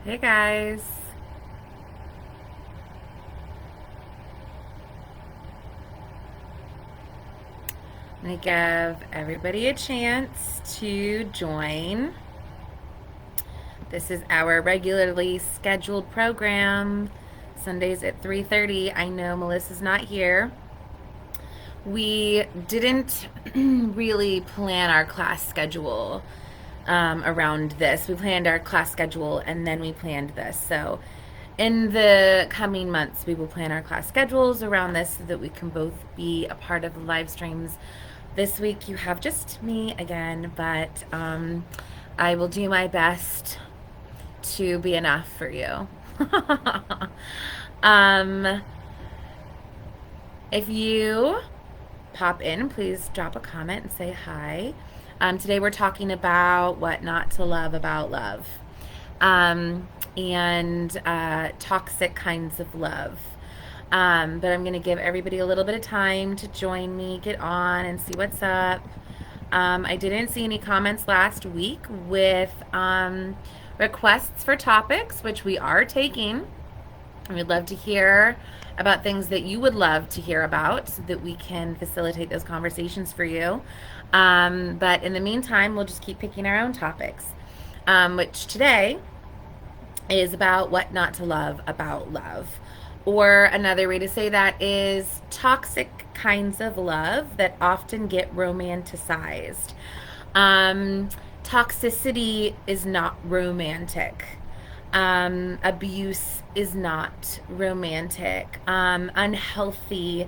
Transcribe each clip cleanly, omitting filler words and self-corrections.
Hey guys. I'm going to give everybody a chance to join. This is our regularly scheduled program, Sundays at 3:30. I know Melissa's not here. We didn't really plan our class schedule around this. We planned our class schedule and then we planned this. So in the coming months, we will plan our class schedules around this so that we can both be a part of the live streams. This week, you have just me again, but I will do my best to be enough for you. um, if you pop in, please drop a comment and say hi. Today, we're talking about what not to love about love. And toxic kinds of love. But I'm going to give everybody a little bit of time to join me, get on, and see what's up. I didn't see any comments last week with requests for topics, which we are taking. We'd love to hear about things that you would love to hear about so that we can facilitate those conversations for you. But in the meantime, we'll just keep picking our own topics, which today is about what not to love about love. Or another way to say that is toxic kinds of love that often get romanticized. Toxicity is not romantic. Abuse is not romantic. Unhealthy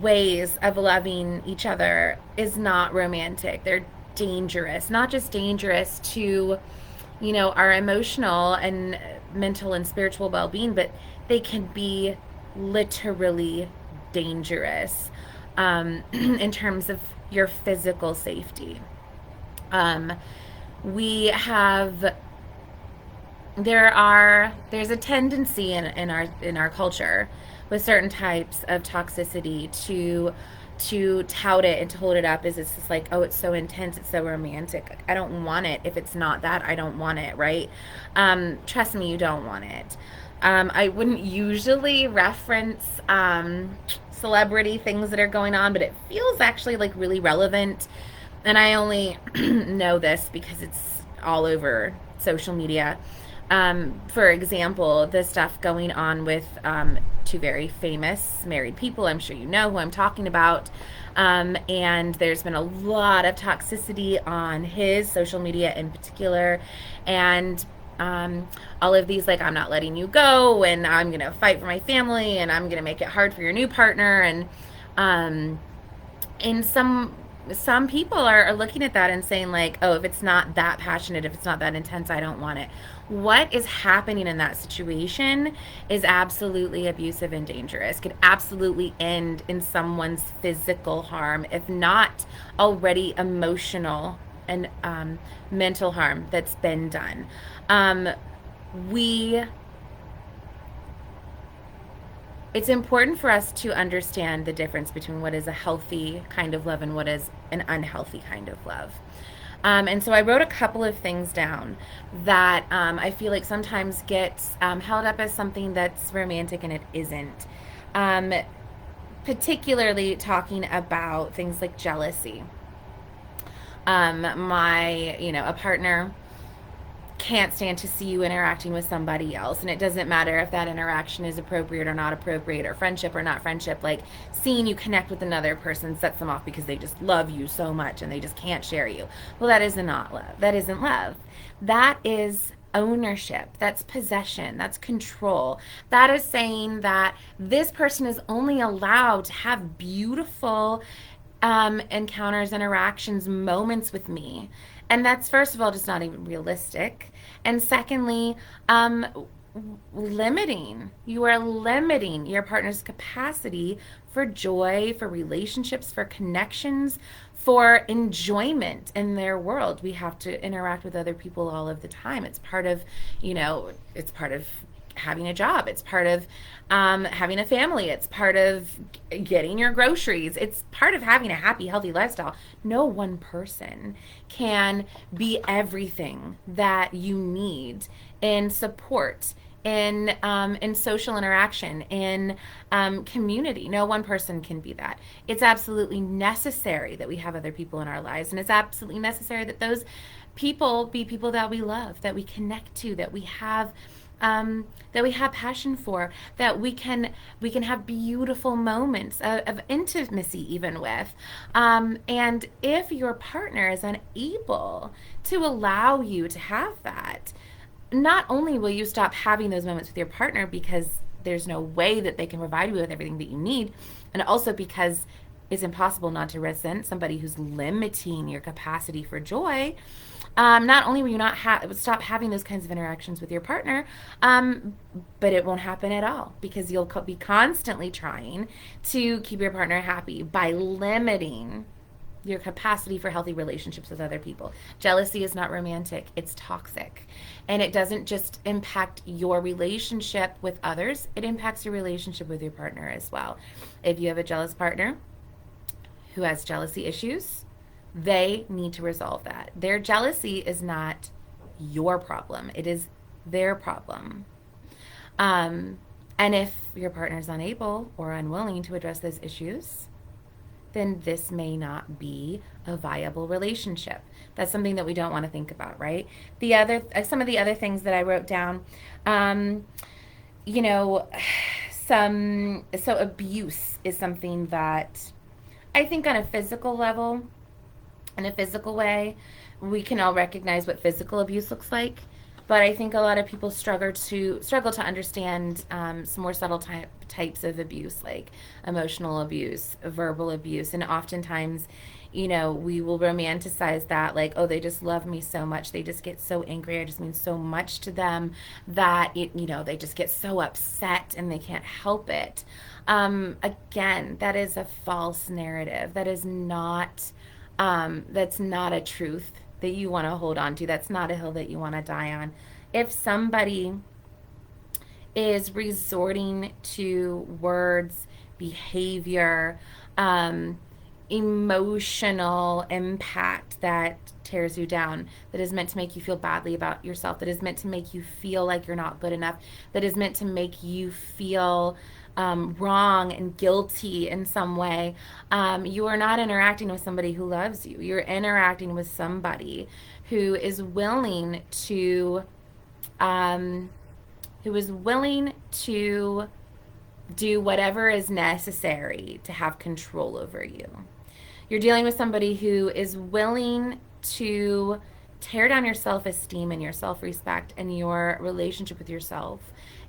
ways of loving each other is not romantic. They're dangerous, not just dangerous to our emotional and mental and spiritual well-being, but they can be literally dangerous in terms of your physical safety. We have there's a tendency in our culture with certain types of toxicity to tout it and to hold it up as it's just like, oh, it's so intense, it's so romantic. I don't want it. If it's not that, I don't want it, right? Trust me, you don't want it. I wouldn't usually reference celebrity things that are going on, but it feels actually like really relevant. And I only know this because it's all over social media. For example, the stuff going on with two very famous married people. I'm sure you know who I'm talking about. And there's been a lot of toxicity on his social media in particular. And all of these, like, I'm not letting you go, and I'm going to fight for my family, and I'm going to make it hard for your new partner. And some people are looking at that and saying, like, oh, if it's not that passionate, if it's not that intense, I don't want it. What is happening in that situation is absolutely abusive and dangerous, could absolutely end in someone's physical harm, if not already emotional and mental harm that's been done. We It's important for us to understand the difference between what is a healthy kind of love and what is an unhealthy kind of love. And so I wrote a couple of things down that I feel like sometimes gets held up as something that's romantic and it isn't. Um, Particularly talking about things like jealousy. A partner can't stand to see you interacting with somebody else, and it doesn't matter if that interaction is appropriate or not appropriate, or friendship or not friendship. Like, seeing you connect with another person sets them off because they just love you so much and they just can't share you. Well, that is not love. That isn't love. That is ownership. That's possession. That's control. That is saying that this person is only allowed to have beautiful encounters, interactions, moments with me. And that's, first of all, just not even realistic. And secondly, limiting. You are limiting your partner's capacity for joy, for relationships, for connections, for enjoyment in their world. We have to interact with other people all of the time. It's part of having a job. It's part of having a family. It's part of getting your groceries. It's part of having a happy, healthy lifestyle. No one person can be everything that you need in support, in social interaction, in community. No one person can be that. It's absolutely necessary that we have other people in our lives, and it's absolutely necessary that those people be people that we love, that we connect to, that we have passion for, that we can have beautiful moments of intimacy even with. And if your partner is unable to allow you to have that, not only will you stop having those moments with your partner because there's no way that they can provide you with everything that you need, and also because it's impossible not to resent somebody who's limiting your capacity for joy. Not only will you not stop having those kinds of interactions with your partner, but it won't happen at all because you'll be constantly trying to keep your partner happy by limiting your capacity for healthy relationships with other people. Jealousy is not romantic, it's toxic. And it doesn't just impact your relationship with others, it impacts your relationship with your partner as well. If you have a jealous partner who has jealousy issues, they need to resolve that. Their jealousy is not your problem, it is their problem. And if your partner is unable or unwilling to address those issues, then this may not be a viable relationship. That's something that we don't want to think about, right? Some of the other things that I wrote down, you know, so abuse is something that I think on a physical level, in a physical way, we can all recognize what physical abuse looks like. But I think a lot of people struggle to understand some more subtle types of abuse, like emotional abuse, verbal abuse, and oftentimes, we will romanticize that, like, oh, they just love me so much, they just get so angry, I just mean so much to them that they just get so upset and they can't help it. Again, that is a false narrative. That's not a truth that you want to hold on to. That's not a hill that you want to die on. If somebody is resorting to words, behavior, emotional impact that tears you down, that is meant to make you feel badly about yourself, that is meant to make you feel like you're not good enough, that is meant to make you feel wrong and guilty in some way, you are not interacting with somebody who loves you. You're interacting with somebody who is willing to do whatever is necessary to have control over you. You're dealing with somebody who is willing to tear down your self-esteem and your self-respect and your relationship with yourself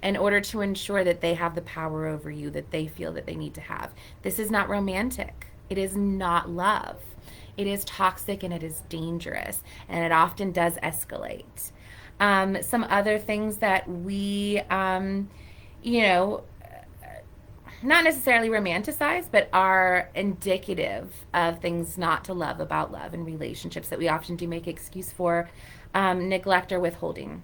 in order to ensure that they have the power over you that they feel that they need to have. This is not romantic. It is not love. It is toxic and it is dangerous, and it often does escalate. Some other things that we, not necessarily romanticize, but are indicative of things not to love about love and relationships that we often do make excuse for, neglect or withholding,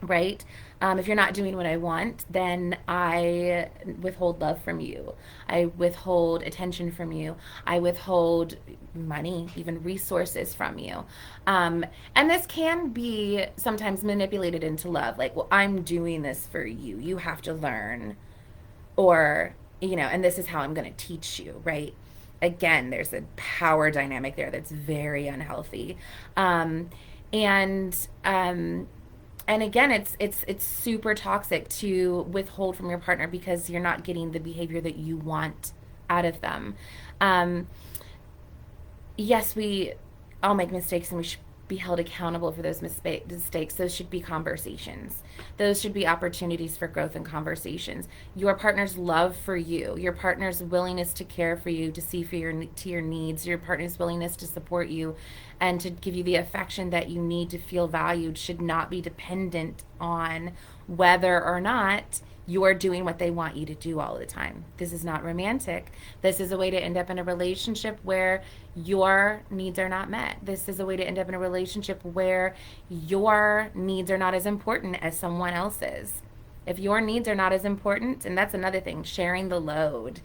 right? If you're not doing what I want, then I withhold love from you. I withhold attention from you. I withhold money, even resources from you. And this can be sometimes manipulated into love. Like, well, I'm doing this for you. You have to learn. Or, and this is how I'm going to teach you, right? Again, there's a power dynamic there that's very unhealthy. And again, it's super toxic to withhold from your partner because you're not getting the behavior that you want out of them. Yes, we all make mistakes and we should be held accountable for those mistakes. Those should be conversations. Those should be opportunities for growth and conversations. Your partner's love for you, your partner's willingness to care for you, to see to your needs, your partner's willingness to support you and to give you the affection that you need to feel valued should not be dependent on whether or not you're doing what they want you to do all the time. This is not romantic. This is a way to end up in a relationship where your needs are not met. This is a way to end up in a relationship where your needs are not as important as someone else's. If your needs are not as important, and that's another thing, sharing the load,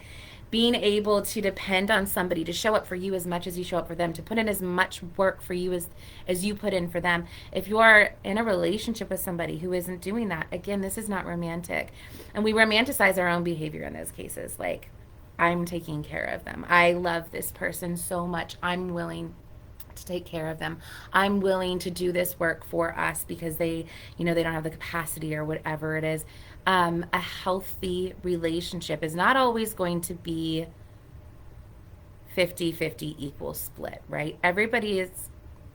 being able to depend on somebody to show up for you as much as you show up for them, to put in as much work for you as you put in for them. If you are in a relationship with somebody who isn't doing that, again, this is not romantic. And we romanticize our own behavior in those cases. Like, I'm taking care of them. I love this person so much. I'm willing to take care of them. I'm willing to do this work for us because they don't have the capacity or whatever it is. A healthy relationship is not always going to be 50-50 equal split, right? Everybody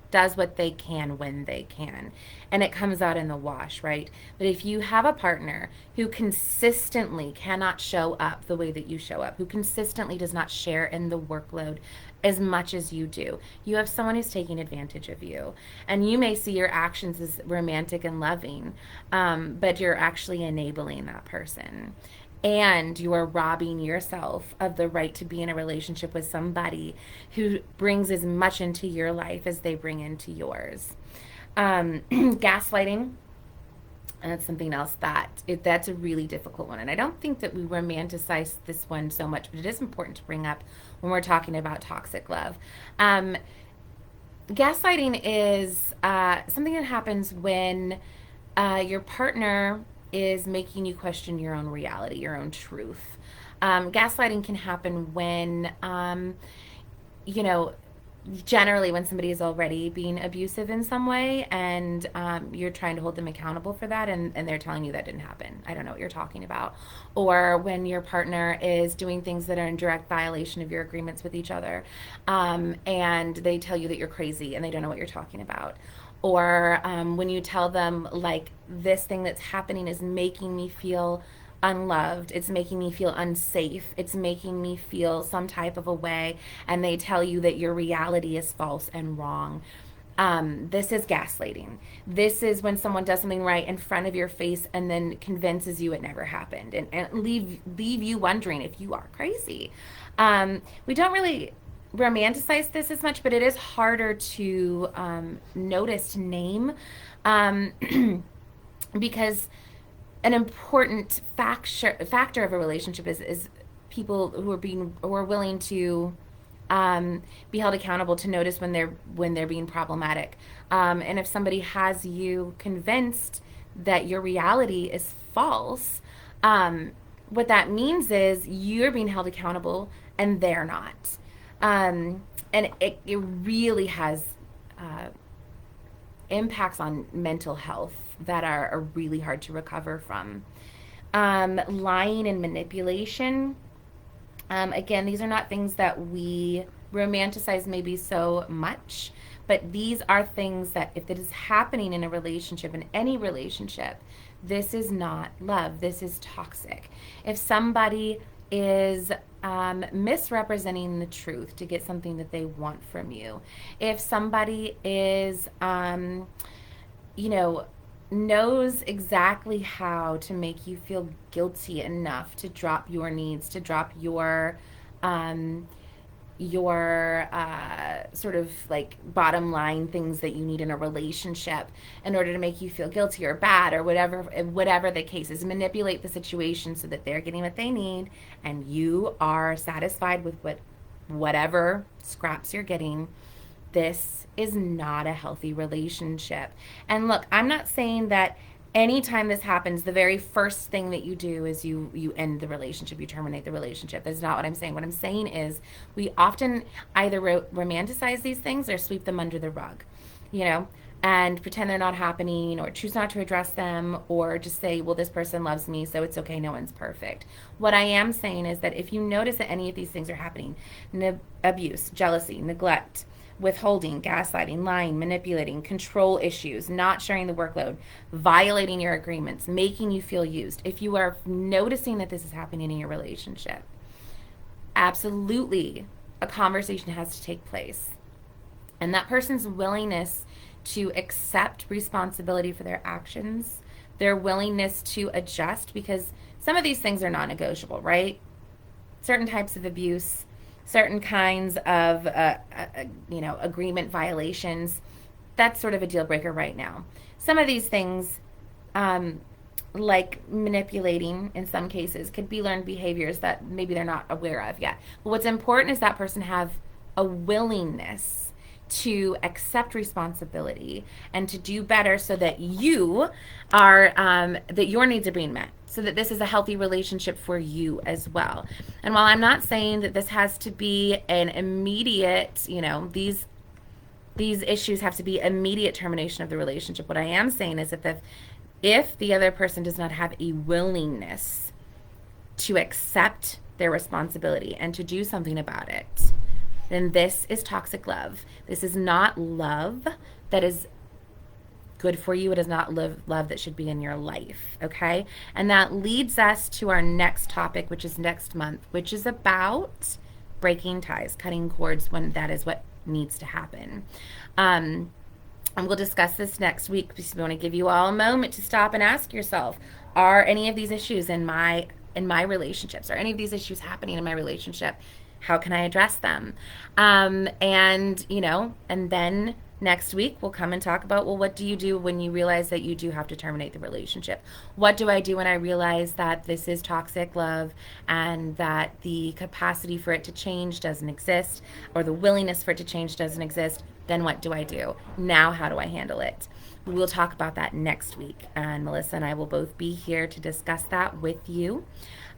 does what they can when they can, and it comes out in the wash, right? But if you have a partner who consistently cannot show up the way that you show up, who consistently does not share in the workload as much as you do, you have someone who's taking advantage of you. And you may see your actions as romantic and loving, but you're actually enabling that person, and you are robbing yourself of the right to be in a relationship with somebody who brings as much into your life as they bring into yours. Gaslighting, and that's something else that's a really difficult one, and I don't think that we romanticize this one so much, but it is important to bring up when we're talking about toxic love. Gaslighting is something that happens when your partner is making you question your own reality, your own truth. Gaslighting can happen when, you know, generally when somebody is already being abusive in some way, and you're trying to hold them accountable for that, and they're telling you that didn't happen. I don't know what you're talking about. Or when your partner is doing things that are in direct violation of your agreements with each other, and they tell you that you're crazy and they don't know what you're talking about. Or when you tell them, like, this thing that's happening is making me feel unloved, it's making me feel unsafe, it's making me feel some type of a way, and they tell you that your reality is false and wrong. This is gaslighting. This is when someone does something right in front of your face and then convinces you it never happened, and leave you wondering if you are crazy. We don't really romanticize this as much, but it is harder to notice, to name, um, because an important factor of a relationship is people who are willing to be held accountable, to notice when they're being problematic. And if somebody has you convinced that your reality is false, what that means is you're being held accountable and they're not. And it really has impacts on mental health that are really hard to recover from. Lying and manipulation. Again, these are not things that we romanticize maybe so much, but these are things that if it is happening in a relationship, in any relationship, this is not love. This is toxic. If somebody is misrepresenting the truth to get something that they want from you, if somebody is, knows exactly how to make you feel guilty enough to drop your needs, to drop your sort of like bottom line things that you need in a relationship in order to make you feel guilty or bad or whatever the case is, manipulate the situation so that they're getting what they need and you are satisfied with whatever scraps you're getting. This is not a healthy relationship. And look, I'm not saying that anytime this happens, the very first thing that you do is you end the relationship, you terminate the relationship. That's not what I'm saying. What I'm saying is we often either romanticize these things or sweep them under the rug, and pretend they're not happening, or choose not to address them, or just say, well, this person loves me, so it's okay, no one's perfect. What I am saying is that if you notice that any of these things are happening, abuse, jealousy, neglect, withholding, gaslighting, lying, manipulating, control issues, not sharing the workload, violating your agreements, making you feel used. If you are noticing that this is happening in your relationship, absolutely a conversation has to take place. And that person's willingness to accept responsibility for their actions, their willingness to adjust, because some of these things are non-negotiable, right? Certain types of abuse, certain kinds of agreement violations, that's sort of a deal breaker right now. Some of these things, like manipulating in some cases, could be learned behaviors that maybe they're not aware of yet. But what's important is that person have a willingness to accept responsibility and to do better so that you are that your needs are being met, so that this is a healthy relationship for you as well. And while I'm not saying that this has to be an immediate, these issues have to be immediate termination of the relationship, what I am saying is that if the other person does not have a willingness to accept their responsibility and to do something about it, then this is toxic love. This is not love that is good for you. It is not love that should be in your life, okay? And that leads us to our next topic, which is next month, which is about breaking ties, cutting cords when that is what needs to happen. And we'll discuss this next week because we want to give you all a moment to stop and ask yourself, are any of these issues in my relationships? Are any of these issues happening in my relationship? How can I address them? And then next week we'll come and talk about, well, what do you do when you realize that you do have to terminate the relationship? What do I do when I realize that this is toxic love and that the capacity for it to change doesn't exist, or the willingness for it to change doesn't exist? Then what do I do? Now how do I handle it? We'll talk about that next week, and Melissa and I will both be here to discuss that with you.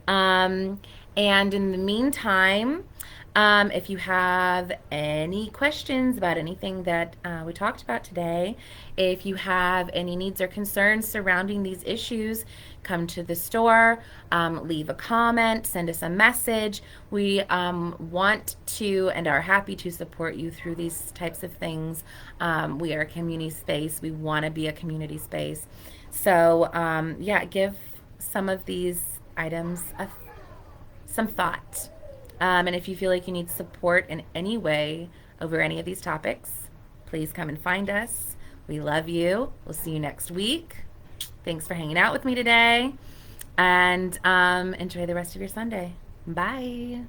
And in the meantime, if you have any questions about anything that we talked about today, if you have any needs or concerns surrounding these issues, come to the store, leave a comment, send us a message. We want to and are happy to support you through these types of things. We are a community space. We want to be a community space. So, give some of these items some thought. And if you feel like you need support in any way over any of these topics, please come and find us. We love you. We'll see you next week. Thanks for hanging out with me today. And enjoy the rest of your Sunday. Bye.